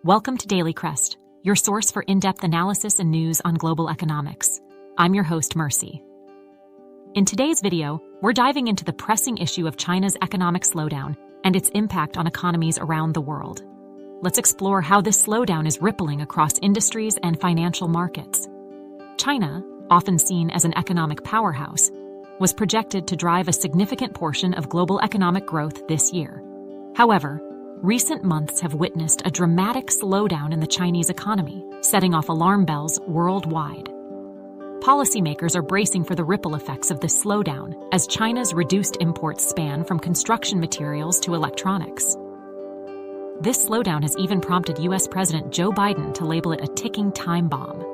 Welcome to DailyCrest, your source for in-depth analysis and news on global economics. I'm your host, Mercy. In today's video, we're diving into the pressing issue of China's economic slowdown and its impact on economies around the world. Let's explore how this slowdown is rippling across industries and financial markets. China, often seen as an economic powerhouse, was projected to drive a significant portion of global economic growth this year. However, recent months have witnessed a dramatic slowdown in the Chinese economy, setting off alarm bells worldwide. Policymakers are bracing for the ripple effects of this slowdown as China's reduced imports span from construction materials to electronics. This slowdown has even prompted U.S. President Joe Biden to label it a ticking time bomb.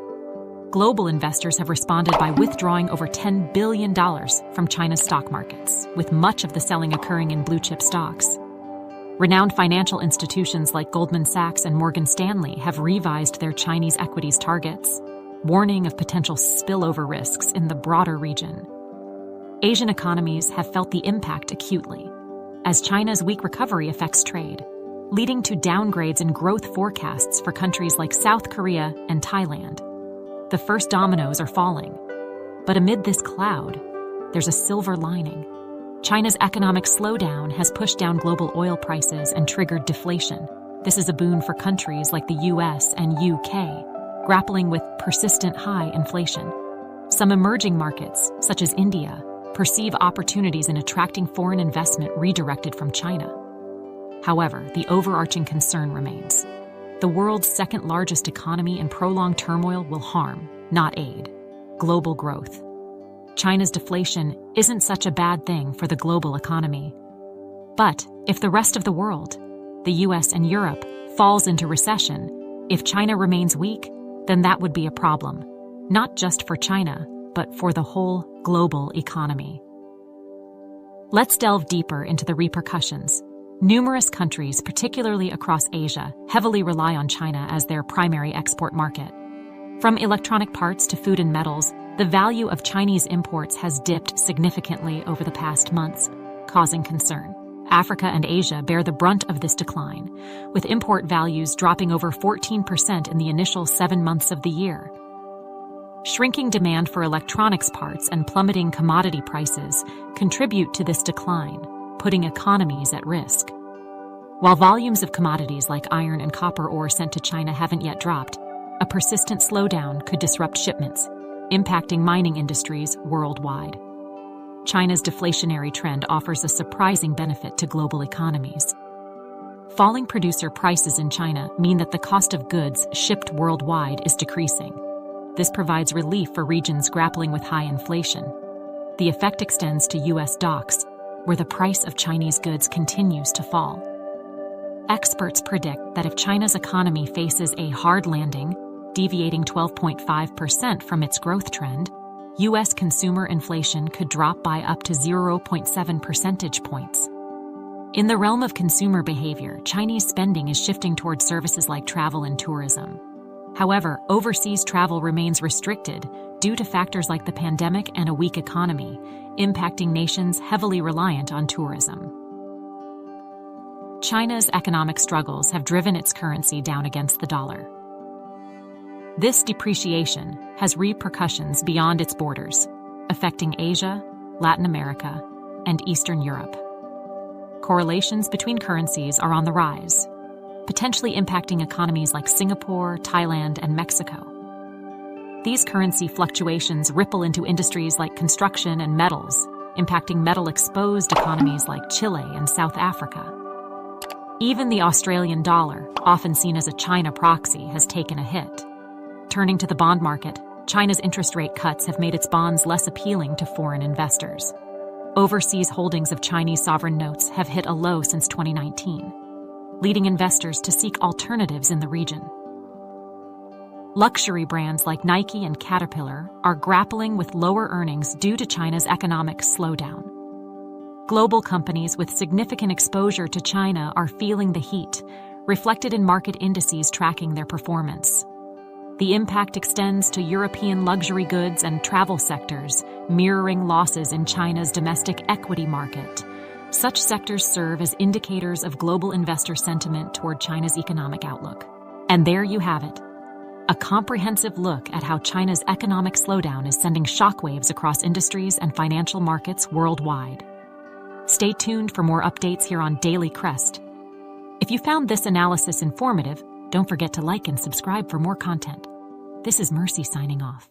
Global investors have responded by withdrawing over $10 billion from China's stock markets, with much of the selling occurring in blue-chip stocks. Renowned financial institutions like Goldman Sachs and Morgan Stanley have revised their Chinese equities targets, warning of potential spillover risks in the broader region. Asian economies have felt the impact acutely, as China's weak recovery affects trade, leading to downgrades in growth forecasts for countries like South Korea and Thailand. The first dominoes are falling, but amid this cloud, there's a silver lining. China's economic slowdown has pushed down global oil prices and triggered deflation. This is a boon for countries like the US and UK, grappling with persistent high inflation. Some emerging markets, such as India, perceive opportunities in attracting foreign investment redirected from China. However, the overarching concern remains. The world's second-largest economy in prolonged turmoil will harm, not aid, global growth. China's deflation isn't such a bad thing for the global economy. But if the rest of the world, the US and Europe, falls into recession, if China remains weak, then that would be a problem, not just for China, but for the whole global economy. Let's delve deeper into the repercussions. Numerous countries, particularly across Asia, heavily rely on China as their primary export market. From electronic parts to food and metals, the value of Chinese imports has dipped significantly over the past months, causing concern. Africa and Asia bear the brunt of this decline, with import values dropping over 14% in the initial 7 months of the year. Shrinking demand for electronics parts and plummeting commodity prices contribute to this decline, putting economies at risk. While volumes of commodities like iron and copper ore sent to China haven't yet dropped, a persistent slowdown could disrupt shipments, impacting mining industries worldwide. China's deflationary trend offers a surprising benefit to global economies. Falling producer prices in China mean that the cost of goods shipped worldwide is decreasing. This provides relief for regions grappling with high inflation. The effect extends to U.S. docks, where the price of Chinese goods continues to fall. Experts predict that if China's economy faces a hard landing, deviating 12.5% from its growth trend, U.S. consumer inflation could drop by up to 0.7 percentage points. In the realm of consumer behavior, Chinese spending is shifting towards services like travel and tourism. However, overseas travel remains restricted due to factors like the pandemic and a weak economy, impacting nations heavily reliant on tourism. China's economic struggles have driven its currency down against the dollar. This depreciation has repercussions beyond its borders, affecting Asia, Latin America, and Eastern Europe. Correlations between currencies are on the rise, potentially impacting economies like Singapore, Thailand, and Mexico. These currency fluctuations ripple into industries like construction and metals, impacting metal-exposed economies like Chile and South Africa. Even the Australian dollar, often seen as a China proxy, has taken a hit. Turning to the bond market, China's interest rate cuts have made its bonds less appealing to foreign investors. Overseas holdings of Chinese sovereign notes have hit a low since 2019, leading investors to seek alternatives in the region. Luxury brands like Nike and Caterpillar are grappling with lower earnings due to China's economic slowdown. Global companies with significant exposure to China are feeling the heat, reflected in market indices tracking their performance. The impact extends to European luxury goods and travel sectors, mirroring losses in China's domestic equity market. Such sectors serve as indicators of global investor sentiment toward China's economic outlook. And there you have it, a comprehensive look at how China's economic slowdown is sending shockwaves across industries and financial markets worldwide. Stay tuned for more updates here on DailyCrest. If you found this analysis informative, don't forget to like and subscribe for more content. This is Mercy signing off.